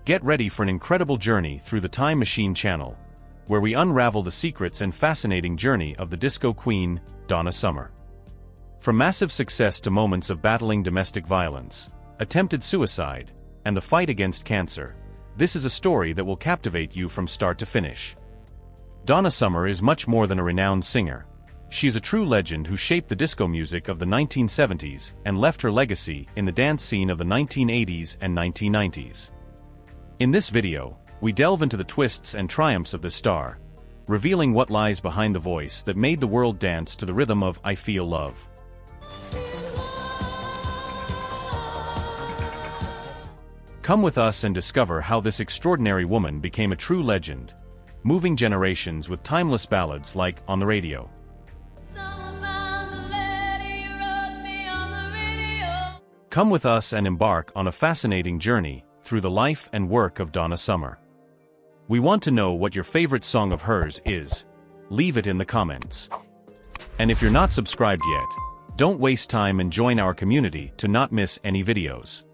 Get ready for an incredible journey through the Time Machine channel, where we unravel the secrets and fascinating journey of the disco queen, Donna Summer. From massive success to moments of battling domestic violence, attempted suicide, and the fight against cancer, this is a story that will captivate you from start to finish. Donna Summer is much more than a renowned singer. She is a true legend who shaped the disco music of the 1970s and left her legacy in the dance scene of the 1980s and 1990s. In this video, we delve into the twists and triumphs of this star, revealing what lies behind the voice that made the world dance to the rhythm of "I Feel Love." Come with us and discover how this extraordinary woman became a true legend, moving generations with timeless ballads like "On the Radio." Come with us and embark on a fascinating journey through the life and work of Donna Summer. We want to know what your favorite song of hers is. Leave it in the comments. And if you're not subscribed yet, don't waste time and join our community to not miss any videos.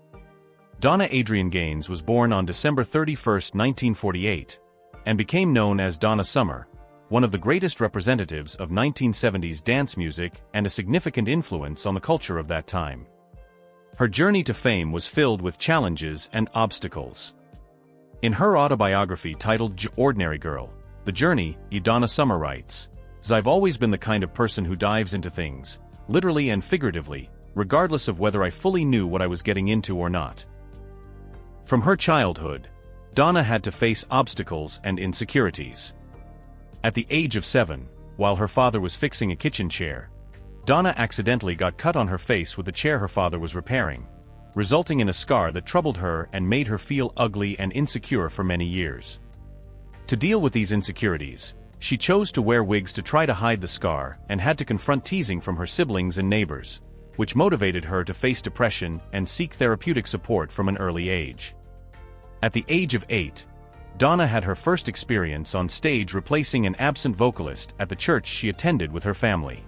Donna Adrienne Gaines was born on December 31, 1948, and became known as Donna Summer, one of the greatest representatives of 1970s dance music and a significant influence on the culture of that time. Her journey to fame was filled with challenges and obstacles. In her autobiography titled "Ordinary Girl: The Journey," Donna Summer writes, "I've always been the kind of person who dives into things, literally and figuratively, regardless of whether I fully knew what I was getting into or not." From her childhood, Donna had to face obstacles and insecurities. At the age of 7, while her father was fixing a kitchen chair, Donna accidentally got cut on her face with the chair her father was repairing, resulting in a scar that troubled her and made her feel ugly and insecure for many years. To deal with these insecurities, she chose to wear wigs to try to hide the scar and had to confront teasing from her siblings and neighbors, which motivated her to face depression and seek therapeutic support from an early age. At the age of 8, Donna had her first experience on stage replacing an absent vocalist at the church she attended with her family.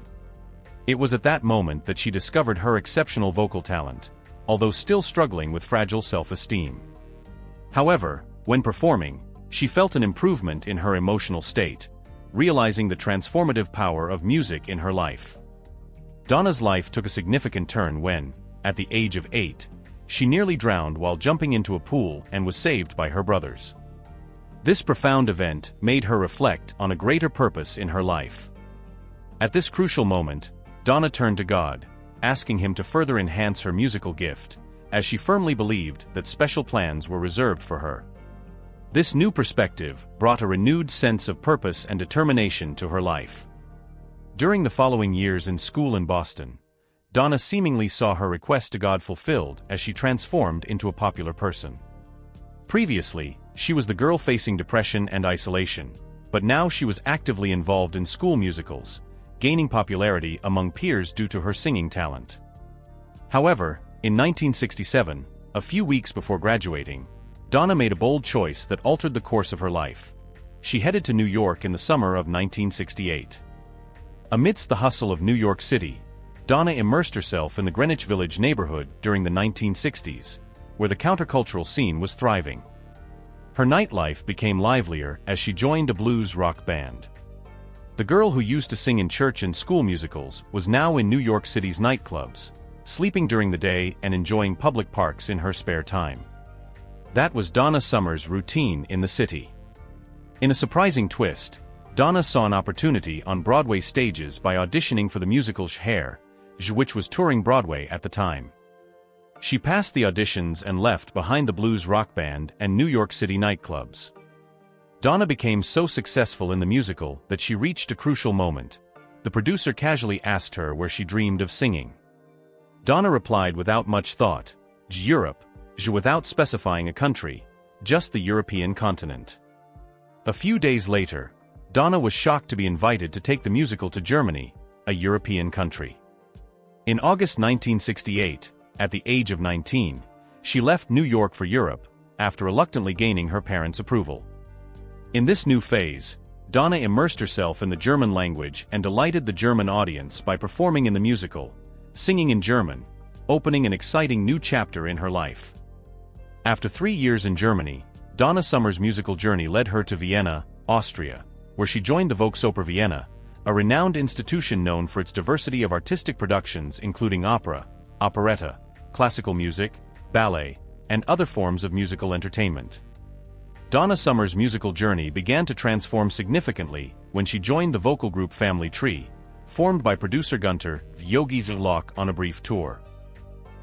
It was at that moment that she discovered her exceptional vocal talent, although still struggling with fragile self-esteem. However, when performing, she felt an improvement in her emotional state, realizing the transformative power of music in her life. Donna's life took a significant turn when, at the age of 8, she nearly drowned while jumping into a pool and was saved by her brothers. This profound event made her reflect on a greater purpose in her life. At this crucial moment, Donna turned to God, asking Him to further enhance her musical gift, as she firmly believed that special plans were reserved for her. This new perspective brought a renewed sense of purpose and determination to her life. During the following years in school in Boston, Donna seemingly saw her request to God fulfilled as she transformed into a popular person. Previously, she was the girl facing depression and isolation, but now she was actively involved in school musicals, gaining popularity among peers due to her singing talent. However, in 1967, a few weeks before graduating, Donna made a bold choice that altered the course of her life. She headed to New York in the summer of 1968. Amidst the hustle of New York City, Donna immersed herself in the Greenwich Village neighborhood during the 1960s, where the countercultural scene was thriving. Her nightlife became livelier as she joined a blues rock band. The girl who used to sing in church and school musicals was now in New York City's nightclubs, sleeping during the day and enjoying public parks in her spare time. That was Donna Summer's routine in the city. In a surprising twist, Donna saw an opportunity on Broadway stages by auditioning for the musical Hair, which was touring Broadway at the time. She passed the auditions and left behind the blues rock band and New York City nightclubs. Donna became so successful in the musical that she reached a crucial moment. The producer casually asked her where she dreamed of singing. Donna replied without much thought, "Europe," without specifying a country, just the European continent. A few days later, Donna was shocked to be invited to take the musical to Germany, a European country. In August 1968, at the age of 19, she left New York for Europe, after reluctantly gaining her parents' approval. In this new phase, Donna immersed herself in the German language and delighted the German audience by performing in the musical, singing in German, opening an exciting new chapter in her life. After 3 years in Germany, Donna Summer's musical journey led her to Vienna, Austria, where she joined the Volksoper Vienna, a renowned institution known for its diversity of artistic productions including opera, operetta, classical music, ballet, and other forms of musical entertainment. Donna Summer's musical journey began to transform significantly when she joined the vocal group Family Tree, formed by producer Gunter Yogi Zerlock on a brief tour.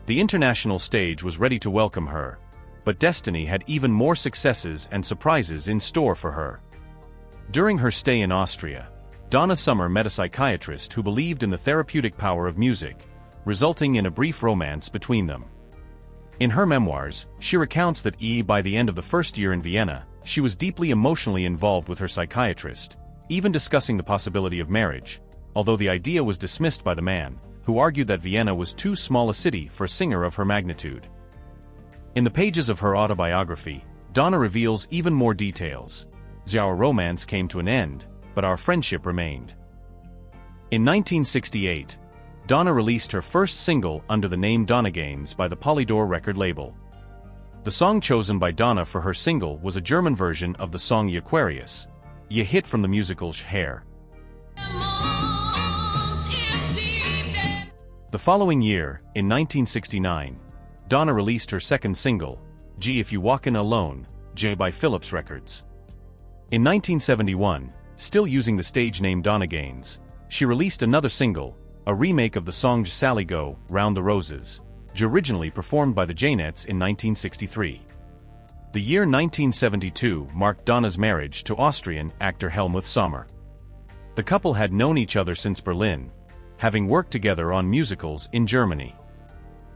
The international stage was ready to welcome her, but destiny had even more successes and surprises in store for her. During her stay in Austria, Donna Summer met a psychiatrist who believed in the therapeutic power of music, resulting in a brief romance between them. In her memoirs, she recounts that by the end of the first year in Vienna, she was deeply emotionally involved with her psychiatrist, even discussing the possibility of marriage, although the idea was dismissed by the man, who argued that Vienna was too small a city for a singer of her magnitude. In the pages of her autobiography, Donna reveals even more details. Our romance came to an end, but our friendship remained. In 1968, Donna released her first single under the name Donna Gaines by the Polydor record label. The song chosen by Donna for her single was a German version of the song Aquarius, a hit from the musical Hair. The following year, in 1969, Donna released her second single, If You Walkin' Alone, by Philips Records. In 1971, still using the stage name Donna Gaines, she released another single, a remake of the song Sally Go, Round the Roses, originally performed by the Janettes in 1963. The year 1972 marked Donna's marriage to Austrian actor Helmut Sommer. The couple had known each other since Berlin, having worked together on musicals in Germany.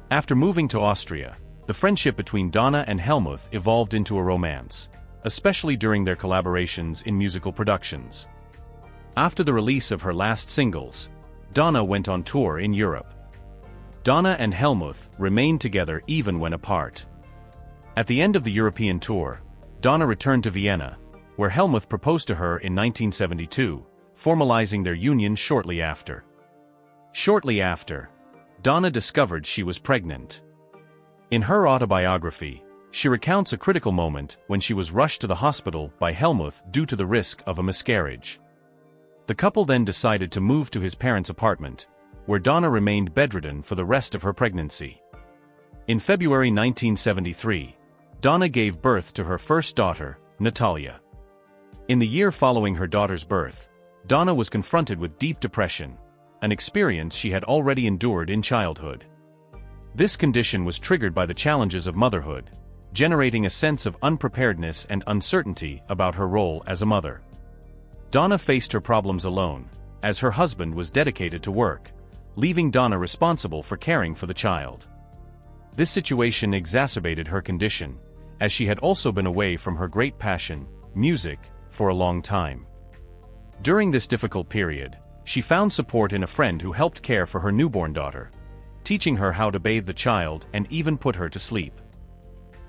After moving to Austria, the friendship between Donna and Helmut evolved into a romance, especially during their collaborations in musical productions. After the release of her last singles, Donna went on tour in Europe. Donna and Helmut remained together even when apart. At the end of the European tour, Donna returned to Vienna, where Helmut proposed to her in 1972, formalizing their union shortly after. Shortly after, Donna discovered she was pregnant. In her autobiography, she recounts a critical moment when she was rushed to the hospital by Helmut due to the risk of a miscarriage. The couple then decided to move to his parents' apartment, where Donna remained bedridden for the rest of her pregnancy. In February 1973, Donna gave birth to her first daughter, Natalia. In the year following her daughter's birth, Donna was confronted with deep depression, an experience she had already endured in childhood. This condition was triggered by the challenges of motherhood, generating a sense of unpreparedness and uncertainty about her role as a mother. Donna faced her problems alone, as her husband was dedicated to work, leaving Donna responsible for caring for the child. This situation exacerbated her condition, as she had also been away from her great passion, music, for a long time. During this difficult period, she found support in a friend who helped care for her newborn daughter, teaching her how to bathe the child and even put her to sleep.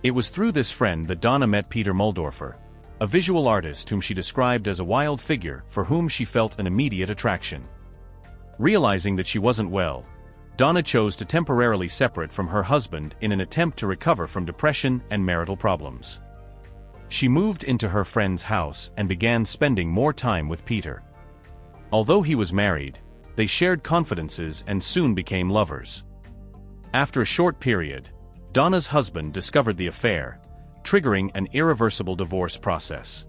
It was through this friend that Donna met Peter Mulldorfer, a visual artist whom she described as a wild figure for whom she felt an immediate attraction. Realizing that she wasn't well, Donna chose to temporarily separate from her husband in an attempt to recover from depression and marital problems. She moved into her friend's house and began spending more time with Peter. Although he was married, they shared confidences and soon became lovers. After a short period, Donna's husband discovered the affair, triggering an irreversible divorce process.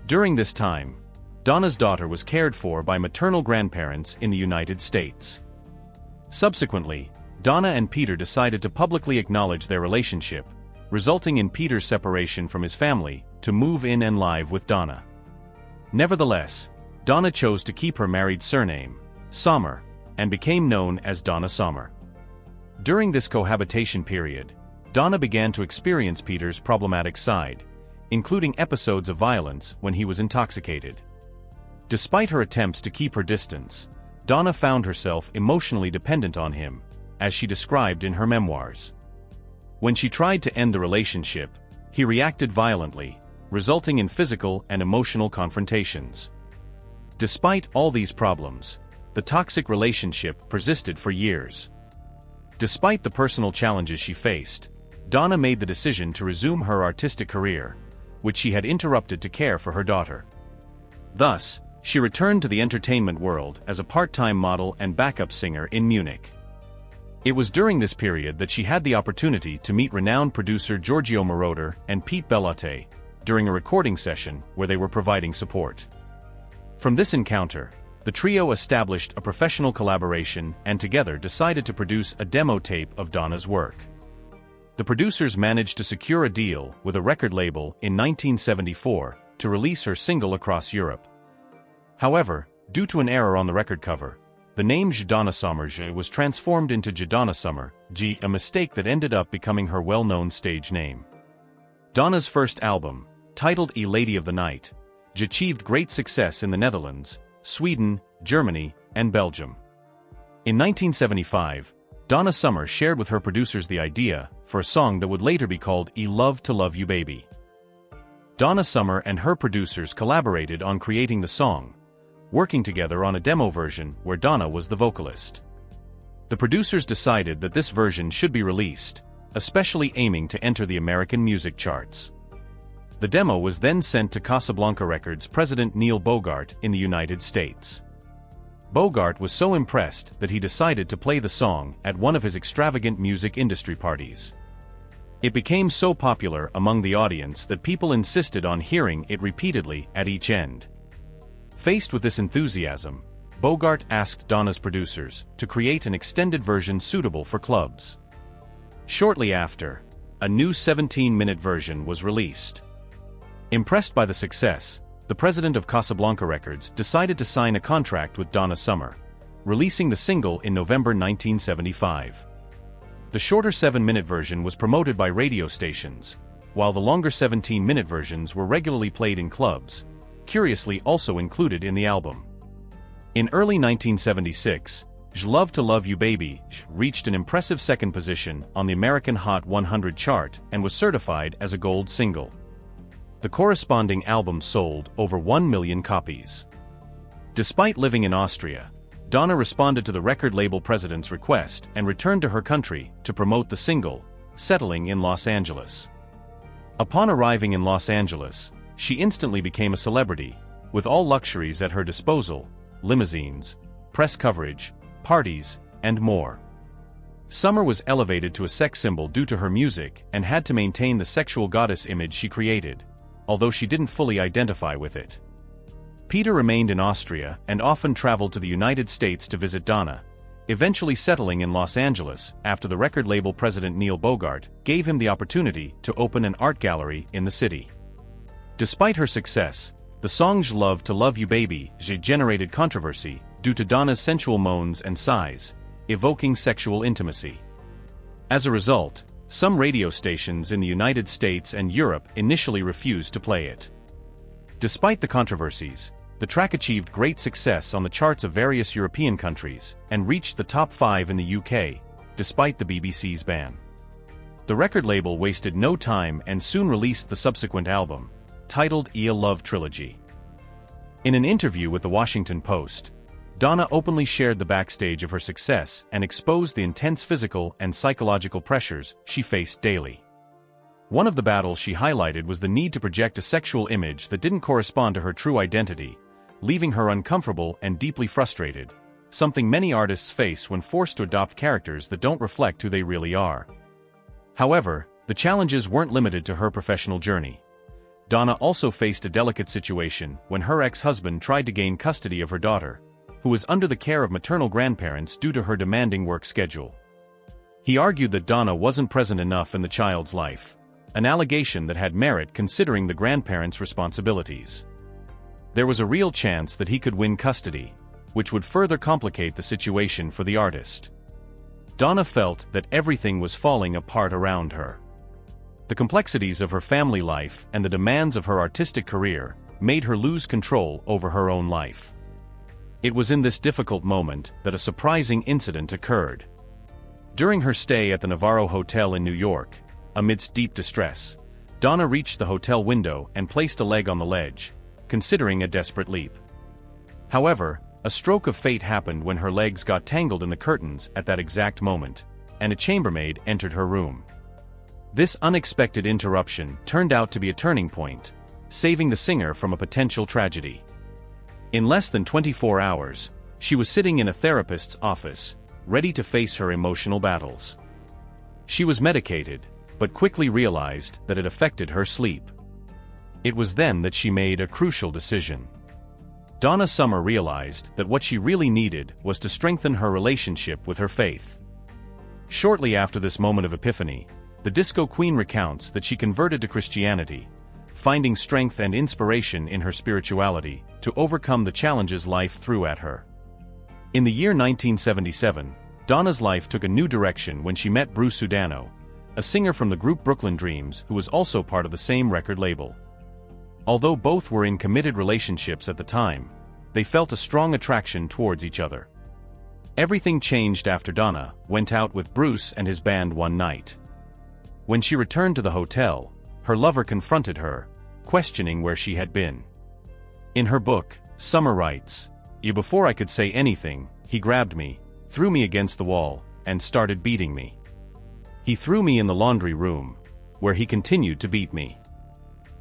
During this time, Donna's daughter was cared for by maternal grandparents in the United States. Subsequently, Donna and Peter decided to publicly acknowledge their relationship, resulting in Peter's separation from his family to move in and live with Donna. Nevertheless, Donna chose to keep her married surname, Sommer, and became known as Donna Summer. During this cohabitation period, Donna began to experience Peter's problematic side, including episodes of violence when he was intoxicated. Despite her attempts to keep her distance, Donna found herself emotionally dependent on him, as she described in her memoirs. When she tried to end the relationship, he reacted violently, resulting in physical and emotional confrontations. Despite all these problems, the toxic relationship persisted for years. Despite the personal challenges she faced, Donna made the decision to resume her artistic career, which she had interrupted to care for her daughter. Thus, she returned to the entertainment world as a part-time model and backup singer in Munich. It was during this period that she had the opportunity to meet renowned producer Giorgio Moroder and Pete Bellotte during a recording session where they were providing support. From this encounter, the trio established a professional collaboration and together decided to produce a demo tape of Donna's work. The producers managed to secure a deal with a record label in 1974 to release her single across Europe. However, due to an error on the record cover, the name Donna Summer was transformed into Donna Summer, a mistake that ended up becoming her well-known stage name. Donna's first album, titled A Lady of the Night, achieved great success in the Netherlands, Sweden, Germany, and Belgium. In 1975, Donna Summer shared with her producers the idea for a song that would later be called I Love to Love You Baby. Donna Summer and her producers collaborated on creating the song, working together on a demo version where Donna was the vocalist. The producers decided that this version should be released, especially aiming to enter the American music charts. The demo was then sent to Casablanca Records president Neil Bogart in the United States. Bogart was so impressed that he decided to play the song at one of his extravagant music industry parties. It became so popular among the audience that people insisted on hearing it repeatedly at each end. Faced with this enthusiasm, Bogart asked Donna's producers to create an extended version suitable for clubs. Shortly after, a new 17-minute version was released. Impressed by the success, the president of Casablanca Records decided to sign a contract with Donna Summer, releasing the single in November 1975. The shorter 7-minute version was promoted by radio stations, while the longer 17-minute versions were regularly played in clubs, curiously also included in the album. In early 1976, Love to Love You Baby reached an impressive second position on the American Hot 100 chart and was certified as a gold single. The corresponding album sold over 1 million copies. Despite living in Austria, Donna responded to the record label president's request and returned to her country to promote the single, settling in Los Angeles. Upon arriving in Los Angeles, she instantly became a celebrity, with all luxuries at her disposal: limousines, press coverage, parties, and more. Summer was elevated to a sex symbol due to her music and had to maintain the sexual goddess image she created, although she didn't fully identify with it. Peter remained in Austria and often traveled to the United States to visit Donna, eventually settling in Los Angeles after the record label president Neil Bogart gave him the opportunity to open an art gallery in the city. Despite her success, the song Love to Love You Baby generated controversy due to Donna's sensual moans and sighs, evoking sexual intimacy. As a result, some radio stations in the United States and Europe initially refused to play it. Despite the controversies, the track achieved great success on the charts of various European countries and reached the top 5 in the UK, despite the BBC's ban. The record label wasted no time and soon released the subsequent album, titled A Love Trilogy. In an interview with the Washington Post, Donna openly shared the backstage of her success and exposed the intense physical and psychological pressures she faced daily. One of the battles she highlighted was the need to project a sexual image that didn't correspond to her true identity, leaving her uncomfortable and deeply frustrated, something many artists face when forced to adopt characters that don't reflect who they really are. However, the challenges weren't limited to her professional journey. Donna also faced a delicate situation when her ex-husband tried to gain custody of her daughter, who was under the care of maternal grandparents due to her demanding work schedule. He argued that Donna wasn't present enough in the child's life, an allegation that had merit considering the grandparents' responsibilities. There was a real chance that he could win custody, which would further complicate the situation for the artist. Donna felt that everything was falling apart around her. The complexities of her family life and the demands of her artistic career made her lose control over her own life. It was in this difficult moment that a surprising incident occurred. During her stay at the Navarro Hotel in New York, amidst deep distress, Donna reached the hotel window and placed a leg on the ledge, considering a desperate leap. However, a stroke of fate happened when her legs got tangled in the curtains at that exact moment, and a chambermaid entered her room. This unexpected interruption turned out to be a turning point, saving the singer from a potential tragedy. In less than 24 hours, she was sitting in a therapist's office, ready to face her emotional battles. She was medicated, but quickly realized that it affected her sleep. It was then that she made a crucial decision. Donna Summer realized that what she really needed was to strengthen her relationship with her faith. Shortly after this moment of epiphany, the disco queen recounts that she converted to Christianity, finding strength and inspiration in her spirituality to overcome the challenges life threw at her. In the year 1977, Donna's life took a new direction when she met Bruce Sudano, a singer from the group Brooklyn Dreams who was also part of the same record label. Although both were in committed relationships at the time, they felt a strong attraction towards each other. Everything changed after Donna went out with Bruce and his band one night. When she returned to the hotel, her lover confronted her, questioning where she had been. In her book, Summer writes, Before I could say anything, he grabbed me, threw me against the wall, and started beating me. He threw me in the laundry room, where he continued to beat me.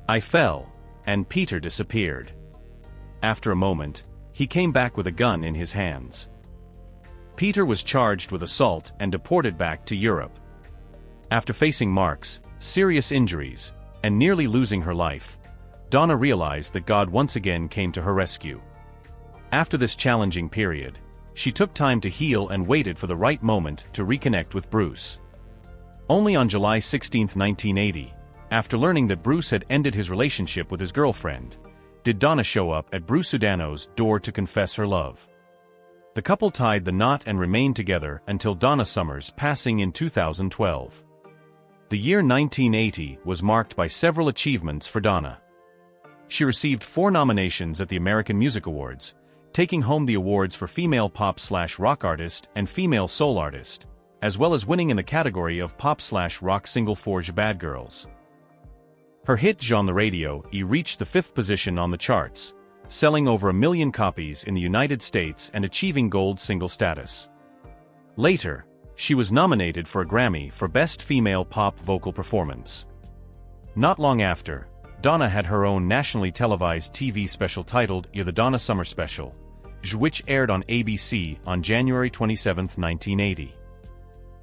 I fell, and Peter disappeared. After a moment, he came back with a gun in his hands. Peter was charged with assault and deported back to Europe. After facing marks, serious injuries, and nearly losing her life, Donna realized that God once again came to her rescue. After this challenging period, she took time to heal and waited for the right moment to reconnect with Bruce. Only on July 16, 1980, after learning that Bruce had ended his relationship with his girlfriend, did Donna show up at Bruce Sudano's door to confess her love. The couple tied the knot and remained together until Donna Summer's passing in 2012. The year 1980 was marked by several achievements for Donna. She received 4 nominations at the American Music Awards, taking home the awards for Female Pop/Rock Artist and Female Soul Artist, as well as winning in the category of Pop/Rock Single for Bad Girls. Her hit on the radio reached the 5th position on the charts, selling over 1 million copies in the United States and achieving gold single status. Later, she was nominated for a Grammy for Best Female Pop Vocal Performance. Not long after, Donna had her own nationally televised TV special titled The Donna Summer Special, which aired on ABC on January 27, 1980.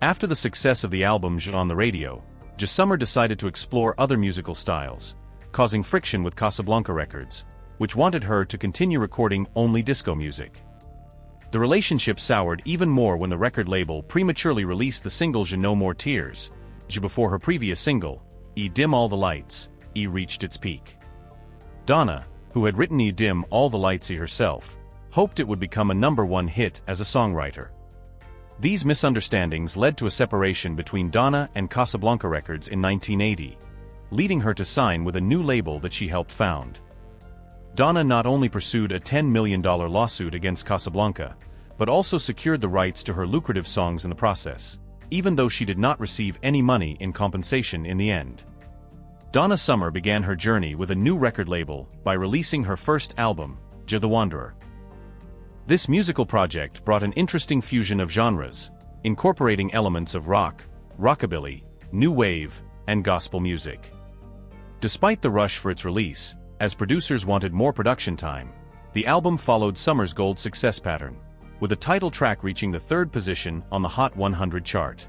After the success of the album on the radio, Summer decided to explore other musical styles, causing friction with Casablanca Records, which wanted her to continue recording only disco music. The relationship soured even more when the record label prematurely released the single No More Tears, before her previous single, Dim All the Lights, reached its peak. Donna, who had written Dim All the Lights herself, hoped it would become a #1 hit as a songwriter. These misunderstandings led to a separation between Donna and Casablanca Records in 1980, leading her to sign with a new label that she helped found. Donna not only pursued a $10 million lawsuit against Casablanca, but also secured the rights to her lucrative songs in the process, even though she did not receive any money in compensation in the end. Donna Summer began her journey with a new record label by releasing her first album, The Wanderer. This musical project brought an interesting fusion of genres, incorporating elements of rock, rockabilly, new wave, and gospel music. Despite the rush for its release, as producers wanted more production time, the album followed Summer's gold success pattern, with the title track reaching the 3rd position on the Hot 100 chart.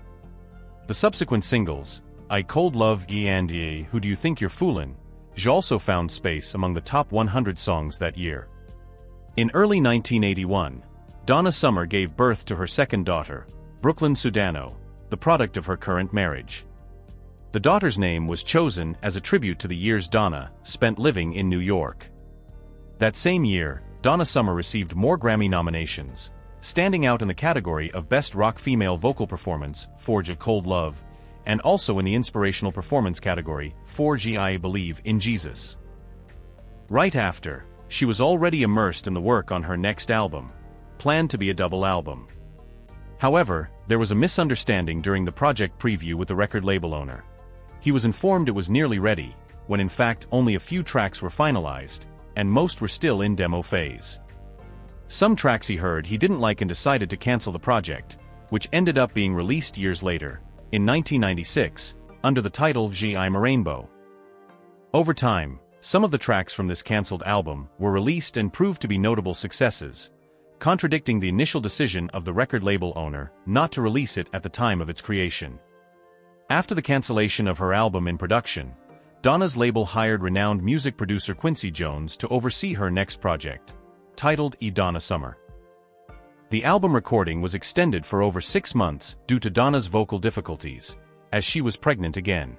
The subsequent singles, I Cold Love Ye and Ye Who Do You Think You're Foolin', also found space among the top 100 songs that year. In early 1981, Donna Summer gave birth to her second daughter, Brooklyn Sudano, the product of her current marriage. The daughter's name was chosen as a tribute to the years Donna spent living in New York. That same year, Donna Summer received more Grammy nominations, standing out in the category of Best Rock Female Vocal Performance for Cold Love, and also in the Inspirational Performance category for I Believe in Jesus. Right after, she was already immersed in the work on her next album, planned to be a double album. However, there was a misunderstanding during the project preview with the record label owner. He was informed it was nearly ready, when in fact only a few tracks were finalized, and most were still in demo phase. Some tracks he heard he didn't like and decided to cancel the project, which ended up being released years later, in 1996, under the title I'm a Rainbow. Over time, some of the tracks from this cancelled album were released and proved to be notable successes, contradicting the initial decision of the record label owner not to release it at the time of its creation. After the cancellation of her album in production, Donna's label hired renowned music producer Quincy Jones to oversee her next project, titled Donna Summer. The album recording was extended for over 6 months due to Donna's vocal difficulties, as she was pregnant again.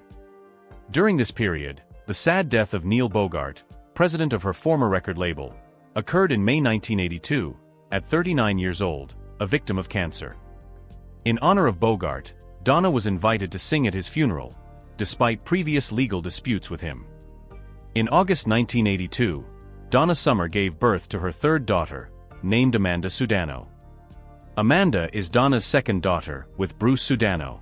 During this period, the sad death of Neil Bogart, president of her former record label, occurred in May 1982, at 39 years old, a victim of cancer. In honor of Bogart, Donna was invited to sing at his funeral, despite previous legal disputes with him. In August 1982, Donna Summer gave birth to her third daughter, named Amanda Sudano. Amanda is Donna's second daughter, with Bruce Sudano.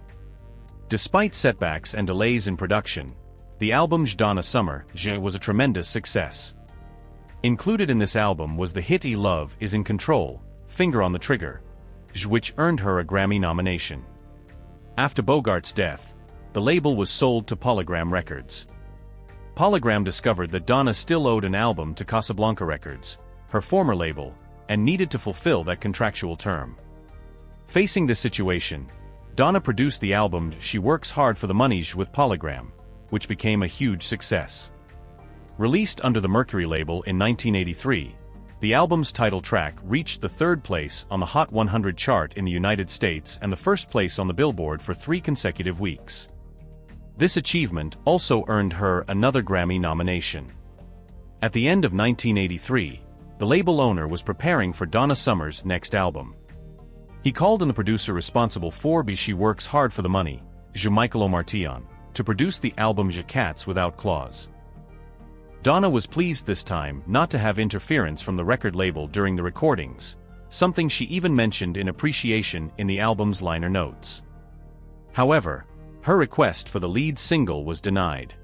Despite setbacks and delays in production, the album Donna Summer was a tremendous success. Included in this album was the hit Love Is in Control, Finger on the Trigger, which earned her a Grammy nomination. After Bogart's death, the label was sold to Polygram Records. Polygram discovered that Donna still owed an album to Casablanca Records, her former label, and needed to fulfill that contractual term. Facing this situation, Donna produced the album She Works Hard for the Money with Polygram, which became a huge success. Released under the Mercury label in 1983, the album's title track reached the 3rd place on the Hot 100 chart in the United States and the 1st place on the Billboard for 3 consecutive weeks. This achievement also earned her another Grammy nomination. At the end of 1983, the label owner was preparing for Donna Summer's next album. He called on the producer responsible for She Works Hard for the Money, Michael Omartian, to produce the album Cats Without Claws. Donna was pleased this time not to have interference from the record label during the recordings, something she even mentioned in appreciation in the album's liner notes. However, her request for the lead single was denied.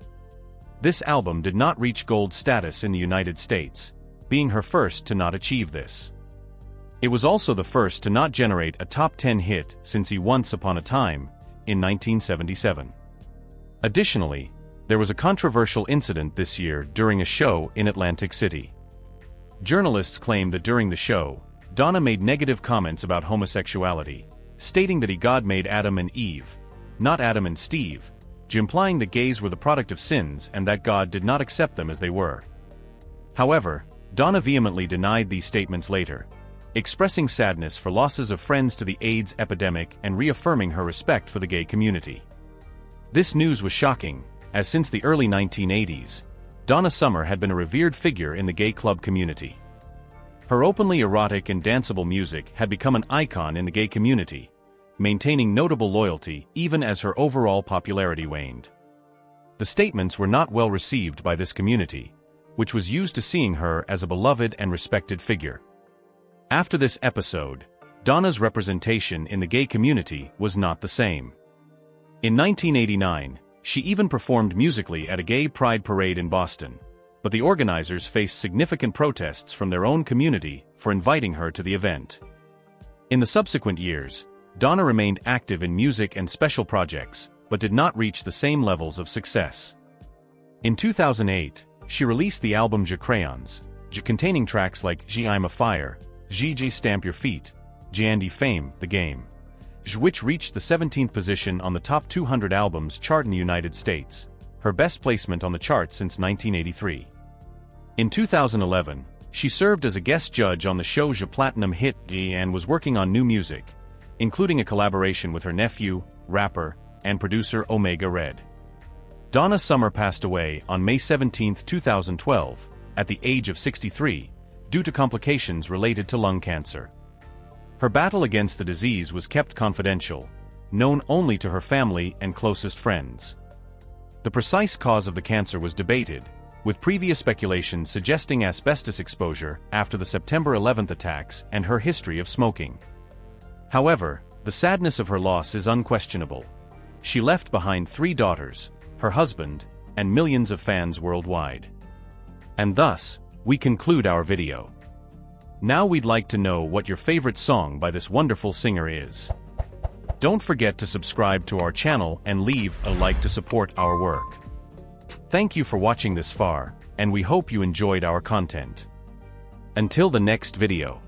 This album did not reach gold status in the United States, being her first to not achieve this. It was also the first to not generate a top 10 hit since Once Upon a Time, in 1977. Additionally, there was a controversial incident this year during a show in Atlantic City. Journalists claimed that during the show, Donna made negative comments about homosexuality, stating that God made Adam and Eve, not Adam and Steve, implying that gays were the product of sins and that God did not accept them as they were. However, Donna vehemently denied these statements later, expressing sadness for losses of friends to the AIDS epidemic and reaffirming her respect for the gay community. This news was shocking, as since the early 1980s, Donna Summer had been a revered figure in the gay club community. Her openly erotic and danceable music had become an icon in the gay community, maintaining notable loyalty even as her overall popularity waned. The statements were not well received by this community, which was used to seeing her as a beloved and respected figure. After this episode, Donna's representation in the gay community was not the same. In 1989, she even performed musically at a gay pride parade in Boston, but the organizers faced significant protests from their own community for inviting her to the event. In the subsequent years, Donna remained active in music and special projects, but did not reach the same levels of success. In 2008, she released the album Crayons, containing tracks like I'm a Fire, Stamp Your Feet, Andy Fame, The Game, which reached the 17th position on the top 200 albums chart in the United States, her best placement on the chart since 1983. In 2011, she served as a guest judge on the show Platinum Hit and was working on new music, including a collaboration with her nephew, rapper, and producer Omega Red. Donna Summer passed away on May 17, 2012, at the age of 63, due to complications related to lung cancer. Her battle against the disease was kept confidential, known only to her family and closest friends. The precise cause of the cancer was debated, with previous speculation suggesting asbestos exposure after the September 11 attacks and her history of smoking. However, the sadness of her loss is unquestionable. She left behind 3 daughters, her husband, and millions of fans worldwide. And thus, we conclude our video. Now we'd like to know what your favorite song by this wonderful singer is. Don't forget to subscribe to our channel and leave a like to support our work. Thank you for watching this far, and we hope you enjoyed our content. Until the next video.